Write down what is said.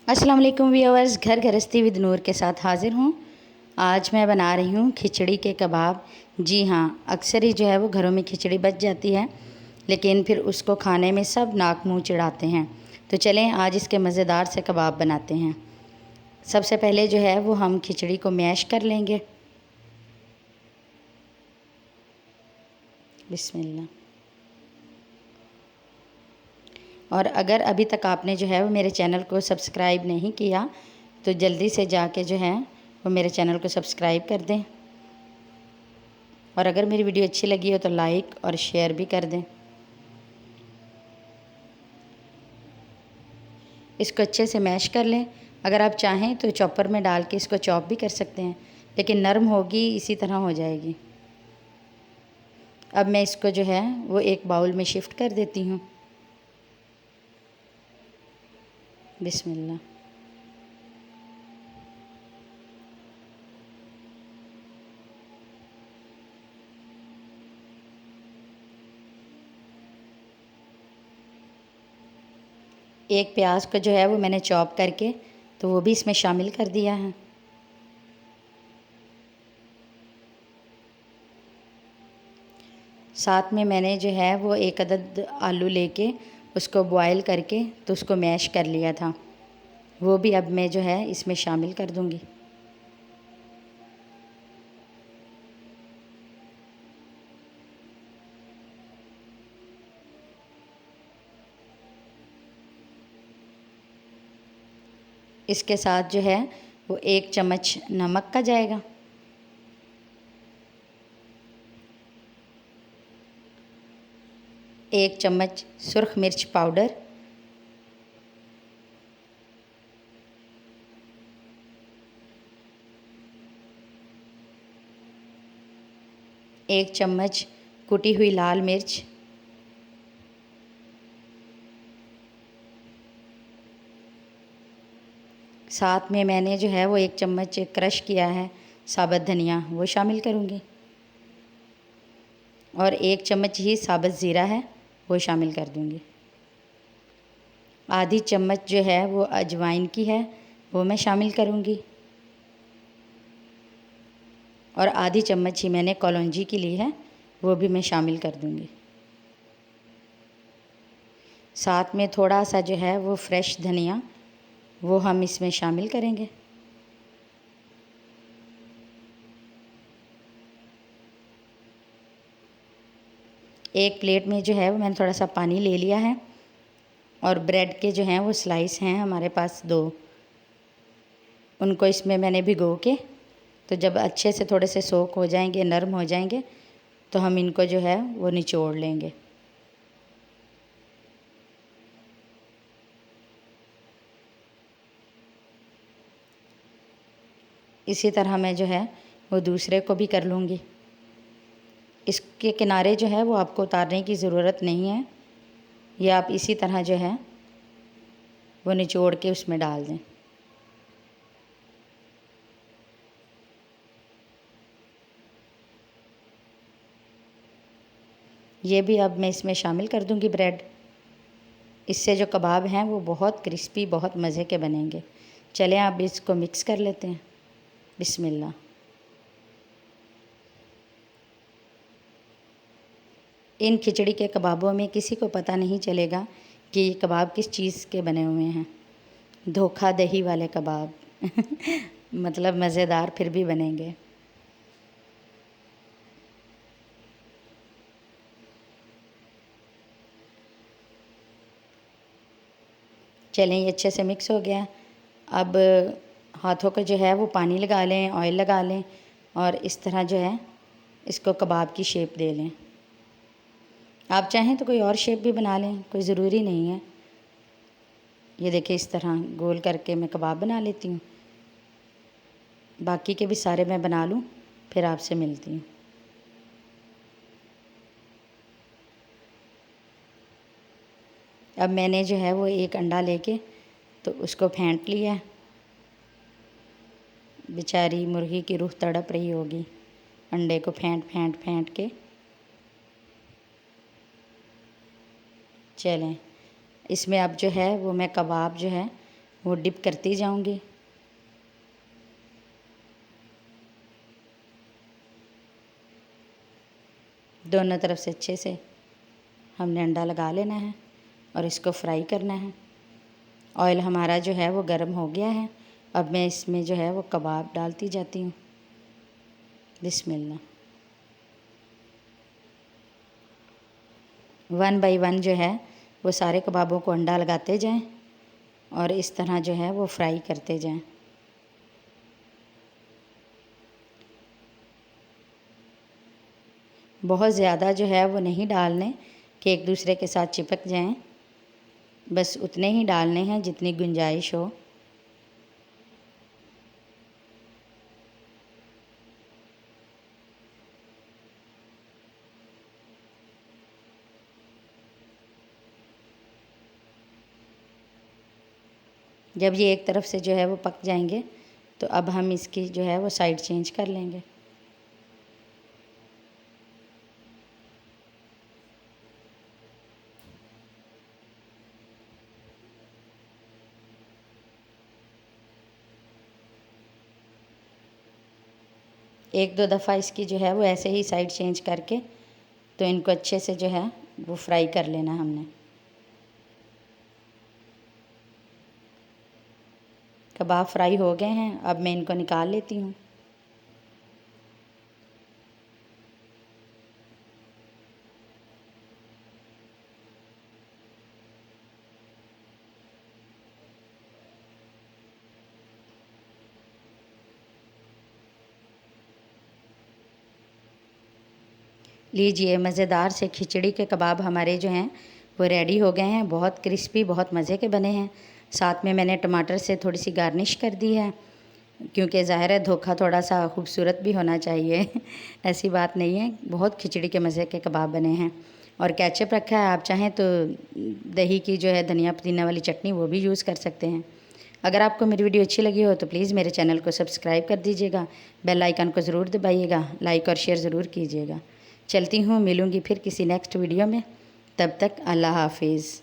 अस्सलाम वालेकुम व्यूअर्स, घर गृहस्थी विद नूर के साथ हाज़िर हूँ। आज मैं बना रही हूँ खिचड़ी के कबाब। जी हाँ, अक्सर ही जो है वो घरों में खिचड़ी बच जाती है, लेकिन फिर उसको खाने में सब नाक मुँह चिढ़ाते हैं। तो चलें आज इसके मज़ेदार से कबाब बनाते हैं। सबसे पहले जो है वो हम खिचड़ी को मैश कर लेंगे। बिस्मिल्लाह। और अगर अभी तक आपने जो है वो मेरे चैनल को सब्सक्राइब नहीं किया तो जल्दी से जाके जो है वो मेरे चैनल को सब्सक्राइब कर दें, और अगर मेरी वीडियो अच्छी लगी हो तो लाइक और शेयर भी कर दें। इसको अच्छे से मैश कर लें। अगर आप चाहें तो चॉपर में डाल के इसको चॉप भी कर सकते हैं, लेकिन नरम होगी इसी तरह हो जाएगी। अब मैं इसको जो है वो एक बाउल में शिफ्ट कर देती हूँ। बिस्मिल्लाह। एक प्याज को जो है वो मैंने चॉप करके तो वो भी इसमें शामिल कर दिया है। साथ में मैंने जो है वो एक अदद आलू लेके उसको बॉयल करके तो उसको मैश कर लिया था, वो भी अब मैं जो है इसमें शामिल कर दूंगी। इसके साथ जो है वो 1 चम्मच नमक का जाएगा, 1 चम्मच सुर्ख मिर्च पाउडर, 1 चम्मच कुटी हुई लाल मिर्च, साथ में मैंने जो है वो 1 चम्मच क्रश किया है साबुत धनिया वो शामिल करूँगी, और 1 चम्मच ही साबुत ज़ीरा है वो शामिल कर दूँगी। आधी चम्मच जो है वो अजवाइन की है वो मैं शामिल करूँगी, और आधी चम्मच ही मैंने कलौंजी की ली है वो भी मैं शामिल कर दूँगी। साथ में थोड़ा सा जो है वो फ्रेश धनिया वो हम इसमें शामिल करेंगे। एक प्लेट में जो है वो मैंने थोड़ा सा पानी ले लिया है, और ब्रेड के जो हैं वो स्लाइस हैं हमारे पास 2, उनको इसमें मैंने भिगो के तो जब अच्छे से थोड़े से सोख हो जाएंगे, नरम हो जाएंगे, तो हम इनको जो है वो निचोड़ लेंगे। इसी तरह मैं जो है वो दूसरे को भी कर लूँगी। इसके किनारे जो है वो आपको उतारने की ज़रूरत नहीं है, ये आप इसी तरह जो है वो निचोड़ के उसमें डाल दें। ये भी अब मैं इसमें शामिल कर दूंगी ब्रेड। इससे जो कबाब हैं वो बहुत क्रिस्पी, बहुत मज़े के बनेंगे। चलें अब इसको मिक्स कर लेते हैं। बिस्मिल्लाह। इन खिचड़ी के कबाबों में किसी को पता नहीं चलेगा कि ये कबाब किस चीज़ के बने हुए हैं। धोखा दही वाले कबाब मतलब मज़ेदार फिर भी बनेंगे। चलें ये अच्छे से मिक्स हो गया। अब हाथों को जो है वो पानी लगा लें, ऑयल लगा लें, और इस तरह जो है इसको कबाब की शेप दे लें। आप चाहें तो कोई और शेप भी बना लें, कोई ज़रूरी नहीं है। ये देखिए इस तरह गोल करके मैं कबाब बना लेती हूँ। बाकी के भी सारे मैं बना लूँ फिर आपसे मिलती हूँ। अब मैंने जो है वो एक अंडा लेके तो उसको फेंट लिया। बेचारी मुर्गी की रूह तड़प रही होगी अंडे को फेंट फेंट फेंट के। चलें इसमें अब जो है वो मैं कबाब जो है वो डिप करती जाऊंगी। दोनों तरफ से अच्छे से हमने अंडा लगा लेना है और इसको फ्राई करना है। ऑयल हमारा जो है वो गर्म हो गया है। अब मैं इसमें जो है वो कबाब डालती जाती हूँ। बिस्मिल्लाह। 1 बाय 1 जो है वो सारे कबाबों को अंडा लगाते जाएं और इस तरह जो है वो फ्राई करते जाएं। बहुत ज़्यादा जो है वो नहीं डालने कि एक दूसरे के साथ चिपक जाएं, बस उतने ही डालने हैं जितनी गुंजाइश हो। जब ये एक तरफ से जो है वो पक जाएंगे तो अब हम इसकी जो है वो साइड चेंज कर लेंगे। एक दो दफ़ा इसकी जो है वो ऐसे ही साइड चेंज करके तो इनको अच्छे से जो है वो फ्राई कर लेना हमने। कबाब फ्राई हो गए हैं, अब मैं इनको निकाल लेती हूँ। लीजिए, मज़ेदार से खिचड़ी के कबाब हमारे जो हैं वो रेडी हो गए हैं। बहुत क्रिस्पी, बहुत मज़े के बने हैं। साथ में मैंने टमाटर से थोड़ी सी गार्निश कर दी है, क्योंकि ज़ाहिर है धोखा थोड़ा सा खूबसूरत भी होना चाहिए ऐसी बात नहीं है। बहुत खिचड़ी के मज़े के कबाब बने हैं। और केचप रखा है, आप चाहें तो दही की जो है धनिया पुदीना वाली चटनी वो भी यूज़ कर सकते हैं। अगर आपको मेरी वीडियो अच्छी लगी हो तो प्लीज़ मेरे चैनल को सब्सक्राइब कर दीजिएगा। बेल आइकन को ज़रूर दबाइएगा, लाइक और शेयर ज़रूर कीजिएगा। चलती हूँ, मिलूँगी फिर किसी नेक्स्ट वीडियो में। तब तक अल्लाह हाफिज़।